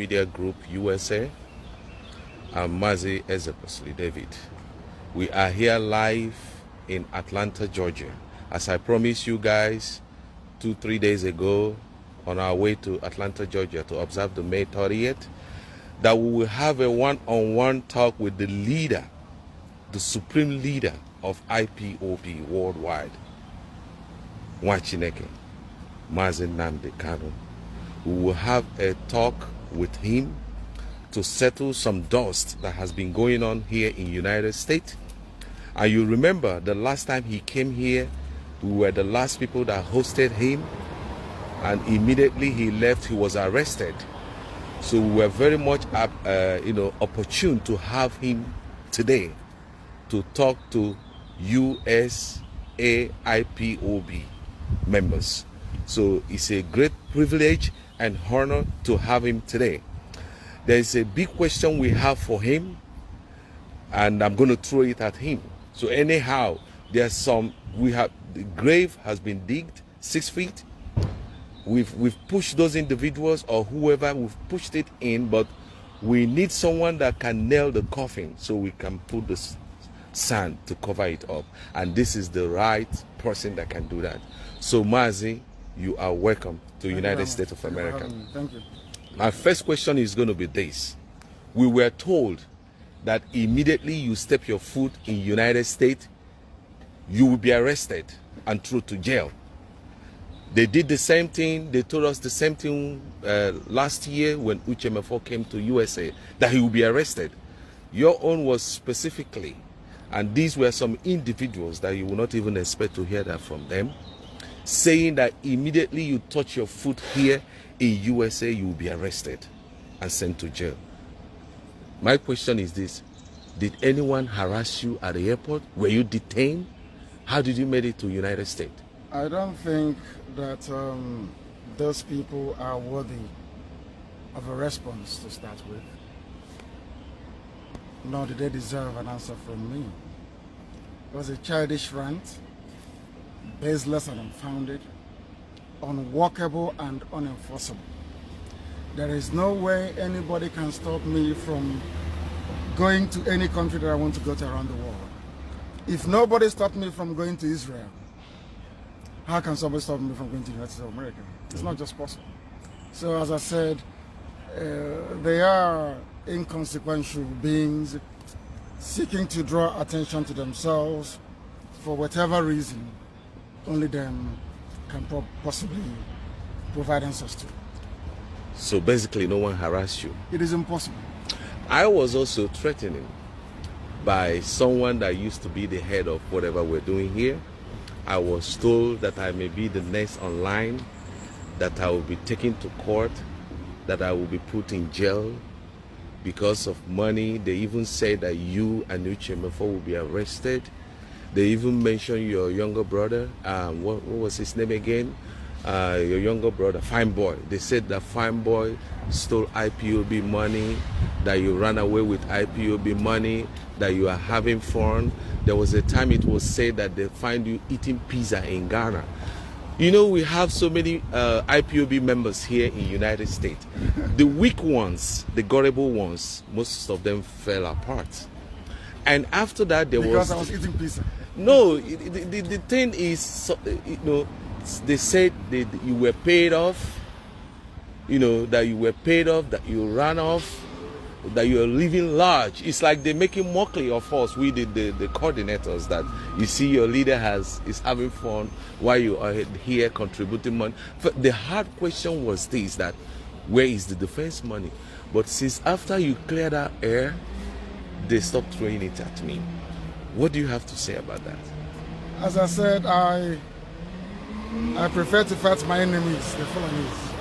Media Group USA. I'm Mazi Ezekosli David. We are here live in Atlanta, Georgia. As I promised you guys 2-3 days ago on our way to Atlanta, Georgia to observe the May 30th, that we will have a one-on-one talk with the leader, the supreme leader of IPOB worldwide, Nwachineke, NNAMDI KANU. We will have a talk with him to settle some dust that has been going on here in the United States. And you remember the last time he came here, we were the last people that hosted him, and immediately he left, he was arrested. So we were very much opportune to have him today to talk to USAIPOB members. So it's a great privilege and honor to have him today. There is a big question we have for him, and I'm going to throw it at him. So anyhow, there's some, the grave has been digged 6 feet. We've pushed those individuals or whoever, we've pushed it in, but we need someone that can nail the coffin so we can put the sand to cover it up. And this is the right person that can do that. So Mazi, you are welcome to the United States of America. Thank you. My first question is going to be this. We were told that immediately you step your foot in the United States, you will be arrested and thrown to jail. They did the same thing. They told us the same thing last year when Uchemefo came to USA, that he will be arrested. Your own was specifically, and these were some individuals that you will not even expect to hear that from them, saying that immediately you touch your foot here in USA, you will be arrested and sent to jail. My question is this: did anyone harass you at the airport? Were you detained? How did you make it to the United States? I don't think that those people are worthy of a response to start with. Nor do they deserve an answer from me. It was a childish rant, baseless and unfounded, unworkable and unenforceable. There is no way anybody can stop me from going to any country that I want to go to around the world. If nobody stopped me from going to Israel, how can somebody stop me from going to the United States of America? It's not just possible. So as I said, they are inconsequential beings seeking to draw attention to themselves for whatever reason only them can possibly provide answers to. So basically no one harassed you? It is impossible. I was also threatened by someone that used to be the head of whatever we're doing here. I was told that I may be the next online, that I will be taken to court, that I will be put in jail because of money. They even said that you and Uchemefo will be arrested. They even mentioned your younger brother, what was his name again? Your younger brother, Fine Boy. They said that Fine Boy stole IPOB money, that you ran away with IPOB money, that you are having fun. There was a time it was said that they find you eating pizza in Ghana. You know, we have so many IPOB members here in the United States. The weak ones, the gullible ones, most of them fell apart. And after that, Because I was eating pizza. No, the thing is, you know, they said that you were paid off, you know, that you were paid off, that you ran off, that you are living large. It's like they're making mockery of us, we the coordinators, that you see your leader is having fun while you are here contributing money. But the hard question was this, that where is the defense money? But since after you cleared that air, they stopped throwing it at me. What do you have to say about that? As I said, I prefer to fight my enemies, the Fulanis,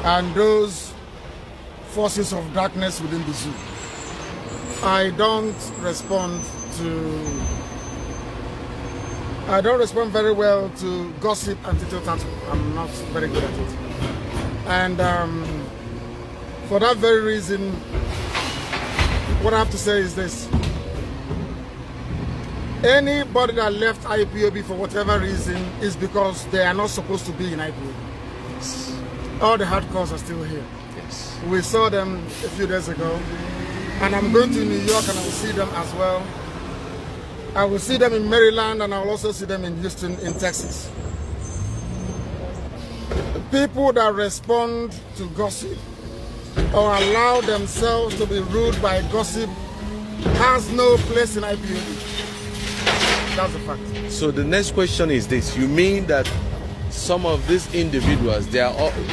and those forces of darkness within the zoo. I don't respond very well to gossip and tittle-tattle. I'm not very good at it. And for that very reason, what I have to say is this. Anybody that left IPOB for whatever reason is because they are not supposed to be in IPOB. All the hardcores are still here. Yes. We saw them a few days ago. And I'm going to New York and I will see them as well. I will see them in Maryland and I will also see them in Houston, in Texas. People that respond to gossip or allow themselves to be ruled by gossip has no place in IPOB. That's a fact. So the next question is this. You mean that some of these individuals,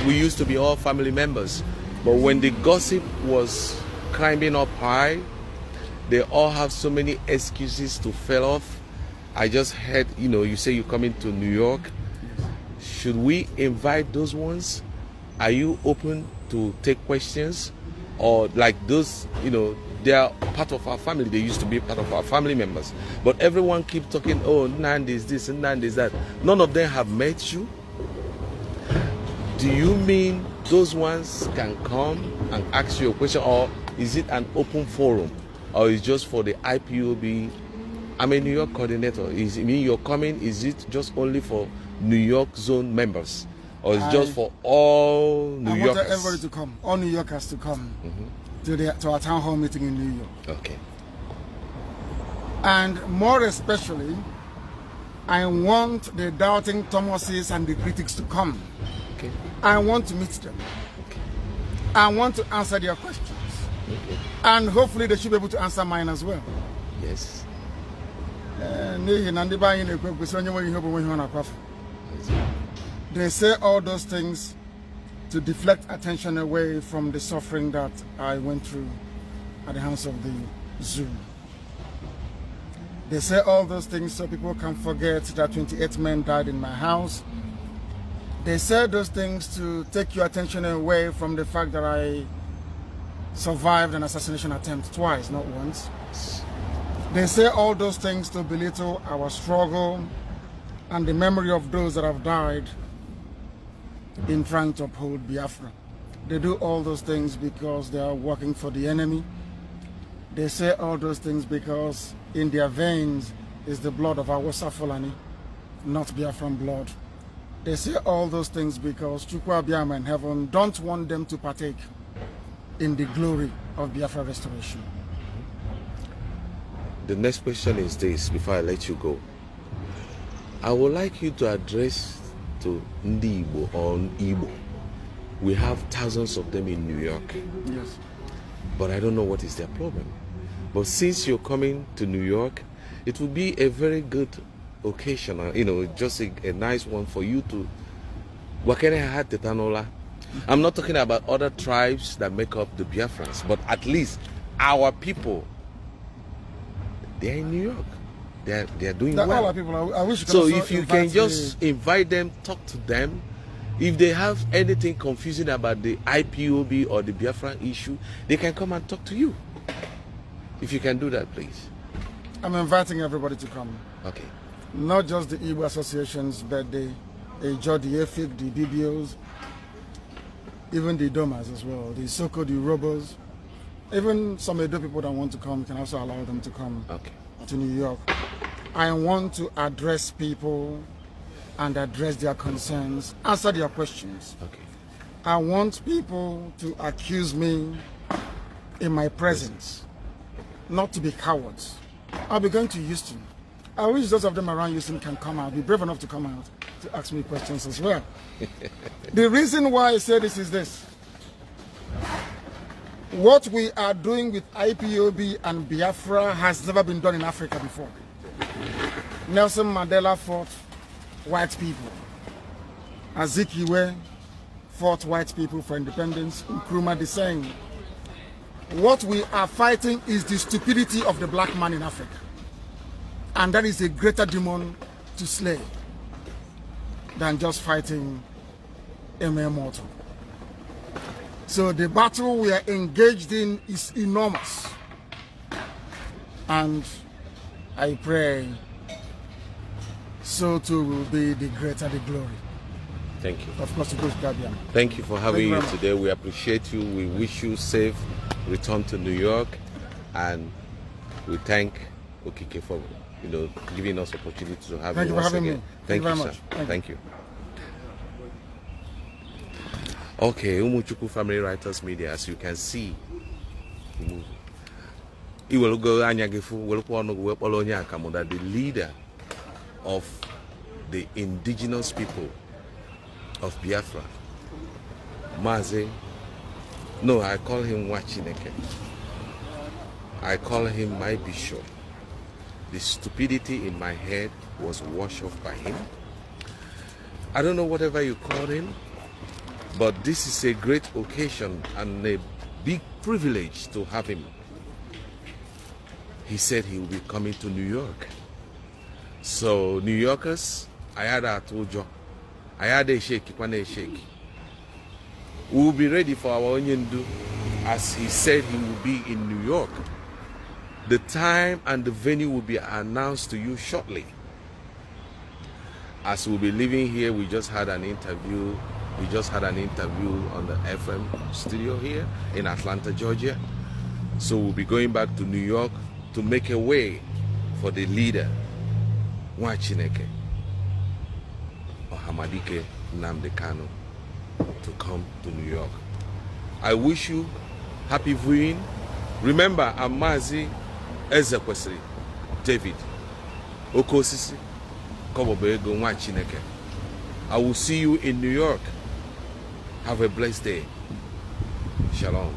we used to be all family members, but when the gossip was climbing up high, they all have so many excuses to fail off. I just heard, you say you're coming to New York. Should we invite those ones? Are you open to take questions? Or like those, they are part of our family. They used to be part of our family members. But everyone keep talking, oh, NNAMDI is this and NNAMDI is that. None of them have met you. Do you mean those ones can come and ask you a question? Or is it an open forum? Or is just for the IPOB? I'm a New York coordinator. Is it mean you're coming? Is it just only for New York zone members? Or is it just for all New Yorkers? I want everybody to come. All New Yorkers to come to our town hall meeting in New York. Okay. And more especially, I want the doubting Thomases and the critics to come. Okay. I want to meet them. Okay. I want to answer their questions. Okay. And hopefully they should be able to answer mine as well. Yes. They say all those things to deflect attention away from the suffering that I went through at the hands of the zoo. They say all those things so people can forget that 28 men died in my house. They say those things to take your attention away from the fact that I survived an assassination attempt twice, not once. They say all those things to belittle our struggle and the memory of those that have died in trying to uphold Biafra. They do all those things because they are working for the enemy. They say all those things because in their veins is the blood of our Fulani, not Biafran blood. They say all those things because Chukwu Abiyama in heaven don't want them to partake in the glory of Biafra restoration. The next question is this, before I let you go. I would like you to address to Ndi Igbo or Igbo. We have thousands of them in New York. Yes. But I don't know what is their problem. But since you're coming to New York, it will be a very good occasion, just a nice one for you to I'm not talking about other tribes that make up the Biafrans, but at least our people, they're in New York. They're doing well. All our people. I wish you could so also if you can just invite them, talk to them. If they have anything confusing about the IPOB or the Biafran issue, they can come and talk to you. If you can do that, please. I'm inviting everybody to come. Okay. Not just the Igbo associations, but the Ejo, the EFIC, the BBOs, even the Domas as well, the Soko, the Robos, even some Edo people that want to come, can also allow them to come to New York. I want to address people and address their concerns, answer their questions. Okay. I want people to accuse me in my presence, not to be cowards. I'll be going to Houston. I wish those of them around Houston can come out, be brave enough to come out to ask me questions as well. The reason why I say this is this. What we are doing with IPOB and Biafra has never been done in Africa before. Nelson Mandela fought white people. Azikiwe fought white people for independence. Nkrumah the same. What we are fighting is the stupidity of the black man in Africa. And that is a greater demon to slay than just fighting a mere mortal. So the battle we are engaged in is enormous. And I pray so too will be the greater the glory. Thank you. Of course, to go to Gabian. Thank you for having you today. We appreciate you. We wish you safe return to New York, and we thank Okike for giving us opportunity to have you once again. Thank you, sir. Thank you. Okay, Umuchuku Family Writers Media, as you can see, he will go the leader of the indigenous people of Biafra. Mazi, no, I call him Wachineke. I call him my bishop. The stupidity in my head was washed off by him. I don't know whatever you call him, but this is a great occasion and a big privilege to have him. He said he will be coming to New York. So New Yorkers, I had a tojo. I had a shake, a shake. We will be ready for our onion do, as he said he will be in New York. The time and the venue will be announced to you shortly. As we'll be leaving here, we just had an interview. We just had an interview on the FM studio here in Atlanta, Georgia. So we'll be going back to New York to make a way for the leader, Wachineke or Hamadike NNAMDI KANU, to come to New York. I wish you happy viewing. Remember, I'm Mazi Ezekwesili David Okosisi Kobobego Wachineke. I will see you in New York. Have a blessed day. Shalom.